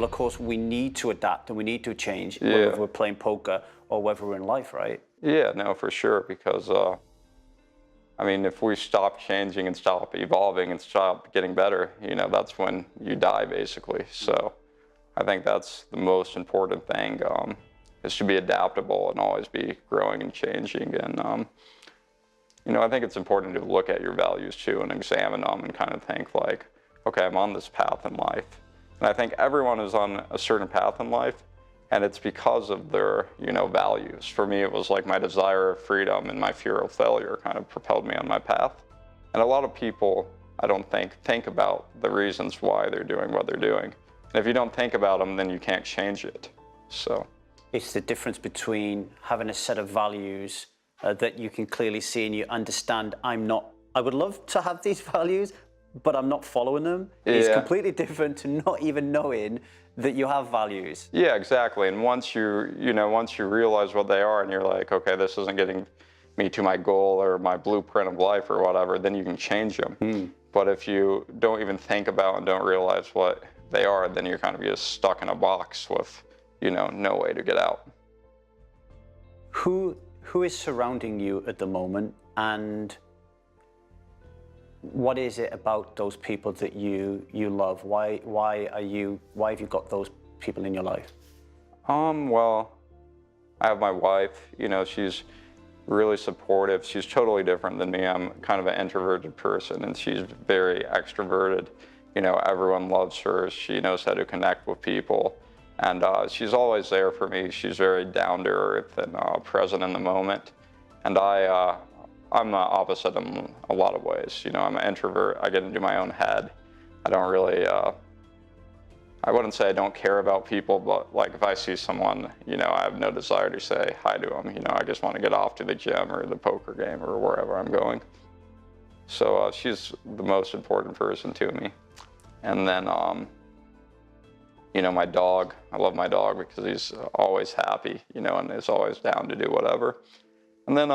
well, of course, we need to adapt and we need to change, Yeah. whether we're playing poker or whether we're in life, right? Yeah, no, for sure, because I mean, if we stop changing and stop evolving and stop getting better, you know, that's when you die, basically. So I think that's the most important thing, is to be adaptable and always be growing and changing. And, you know, I think it's important to look at your values too and examine them and kind of think like, okay, I'm on this path in life. And I think everyone is on a certain path in life, and it's because of their, you know, values. For me, it was like my desire of freedom and my fear of failure kind of propelled me on my path. And a lot of people, I don't think about the reasons why they're doing what they're doing. And if you don't think about them, then you can't change it. So It's the difference between having a set of values that you can clearly see and you understand. I would love to have these values, but I'm not following them. It's completely different to not even knowing that you have values. yeah, exactly. And once you realize what they are and you're like, okay, this isn't getting me to my goal or my blueprint of life or whatever, then you can change them. But if you don't even think about and don't realize what they are, then you're kind of just stuck in a box with, you know, no way to get out. Who is surrounding you at the moment, and what is it about those people that you love? Why have you got those people in your life? Well, I have my wife. You know, she's really supportive. She's totally different than me. I'm kind of an introverted person, and she's very extroverted. You know, everyone loves her. She knows how to connect with people, and she's always there for me. She's very down to earth and present in the moment. And I'm the opposite in a lot of ways. You know, I'm an introvert. I get into my own head. I don't really, I wouldn't say I don't care about people, but like if I see someone, you know, I have no desire to say hi to them. You know, I just want to get off to the gym or the poker game or wherever I'm going. So she's the most important person to me. And then, you know, my dog. I love my dog because he's always happy, you know, and is always down to do whatever. And then,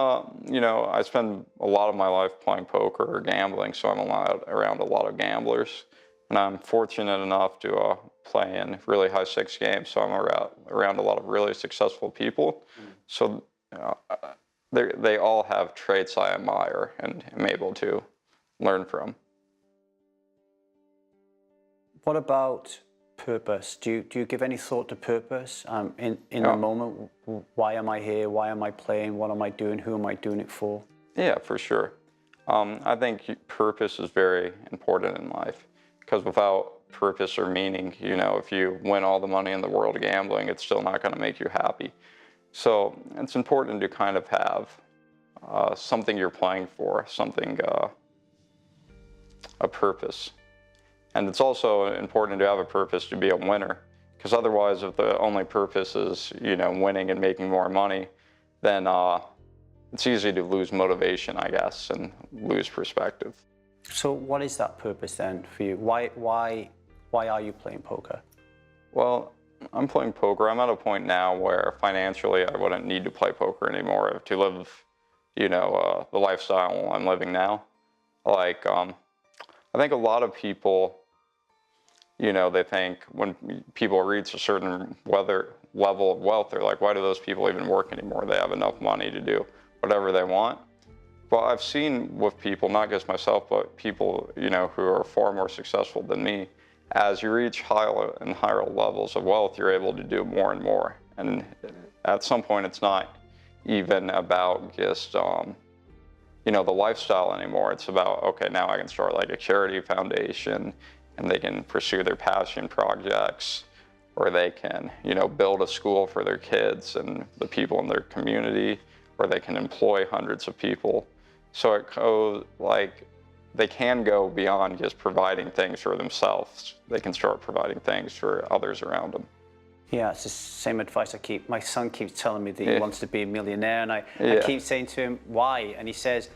you know, I spend a lot of my life playing poker or gambling, so I'm around a lot of gamblers. And I'm fortunate enough to play in really high stakes games, so I'm around a lot of really successful people. So they all have traits I admire and am able to learn from. What about purpose? Do you give any thought to purpose in the moment? Why am I here? Why am I playing? What am I doing? Who am I doing it for? Yeah, for sure. I think purpose is very important in life, because without purpose or meaning, you know, if you win all the money in the world gambling, it's still not going to make you happy. So it's important to kind of have something you're playing for, something, a purpose. And it's also important to have a purpose to be a winner, because otherwise, if the only purpose is, you know, winning and making more money, then it's easy to lose motivation, I guess, and lose perspective. So what is that purpose then for you? Why are you playing poker? Well, I'm playing poker. I'm at a point now where financially I wouldn't need to play poker anymore to live, you know, the lifestyle I'm living now. Like, I think a lot of people, you know, they think when people reach a certain level of wealth, they're like, why do those people even work anymore? They have enough money to do whatever they want. But I've seen with people, not just myself, but people, you know, who are far more successful than me, as you reach higher and higher levels of wealth, you're able to do more and more. And at some point, it's not even about just, you know, the lifestyle anymore. It's about, okay, now I can start like a charity foundation, and they can pursue their passion projects, or they can, you know, build a school for their kids and the people in their community, or they can employ hundreds of people. So it goes like, they can go beyond just providing things for themselves. They can start providing things for others around them. Yeah, it's the same advice my son keeps telling me that he wants to be a millionaire, and I keep saying to him, why? And he says,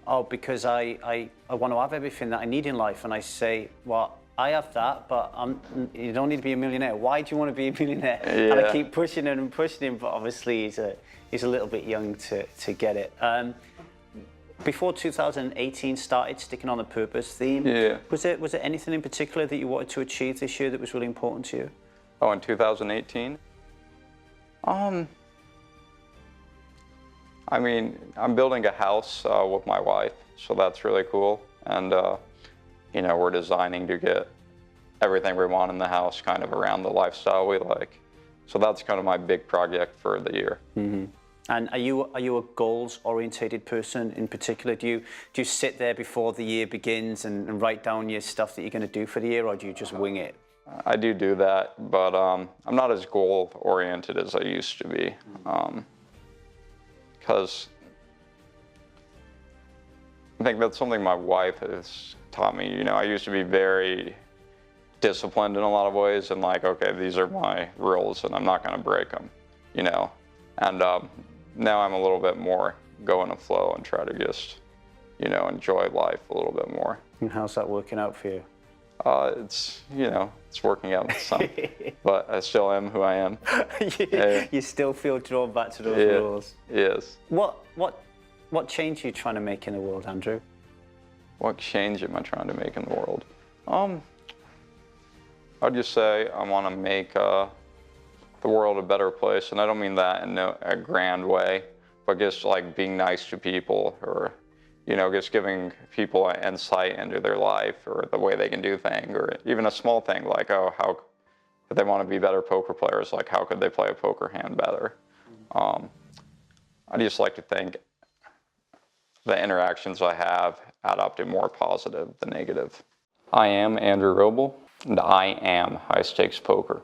oh, because I want to have everything that I need in life. And I say, well, I have that, but you don't need to be a millionaire. Why do you want to be a millionaire? And I keep pushing him and pushing him, but obviously he's a little bit young to get it. Before 2018 started, sticking on the purpose theme, was there anything in particular that you wanted to achieve this year that was really important to you? Oh, in 2018? I mean, I'm building a house with my wife, so that's really cool. And, you know, we're designing to get everything we want in the house kind of around the lifestyle we like. So that's kind of my big project for the year. Mm-hmm. And are you a goals-orientated person in particular? Do you sit there before the year begins and write down your stuff that you're going to do for the year, or do you just wing it? I do that, but I'm not as goal-oriented as I used to be. Because I think that's something my wife has taught me. You know, I used to be very disciplined in a lot of ways and like, okay, these are my rules and I'm not going to break them, you know. And now I'm a little bit more go in the flow and try to just, you know, enjoy life a little bit more. And how's that working out for you? It's, you know, it's working out some, but I still am who I am. You still feel drawn back to those rules? Yes. What change are you trying to make in the world, Andrew? What change am I trying to make in the world? I'd just say I want to make the world a better place, and I don't mean that in a grand way, but just like being nice to people, or, you know, just giving people an insight into their life or the way they can do things, or even a small thing like, oh, how if they want to be better poker players, like how could they play a poker hand better? I just like to think the interactions I have add up to more positive than negative. I am Andrew Robl, and I am High Stakes Poker.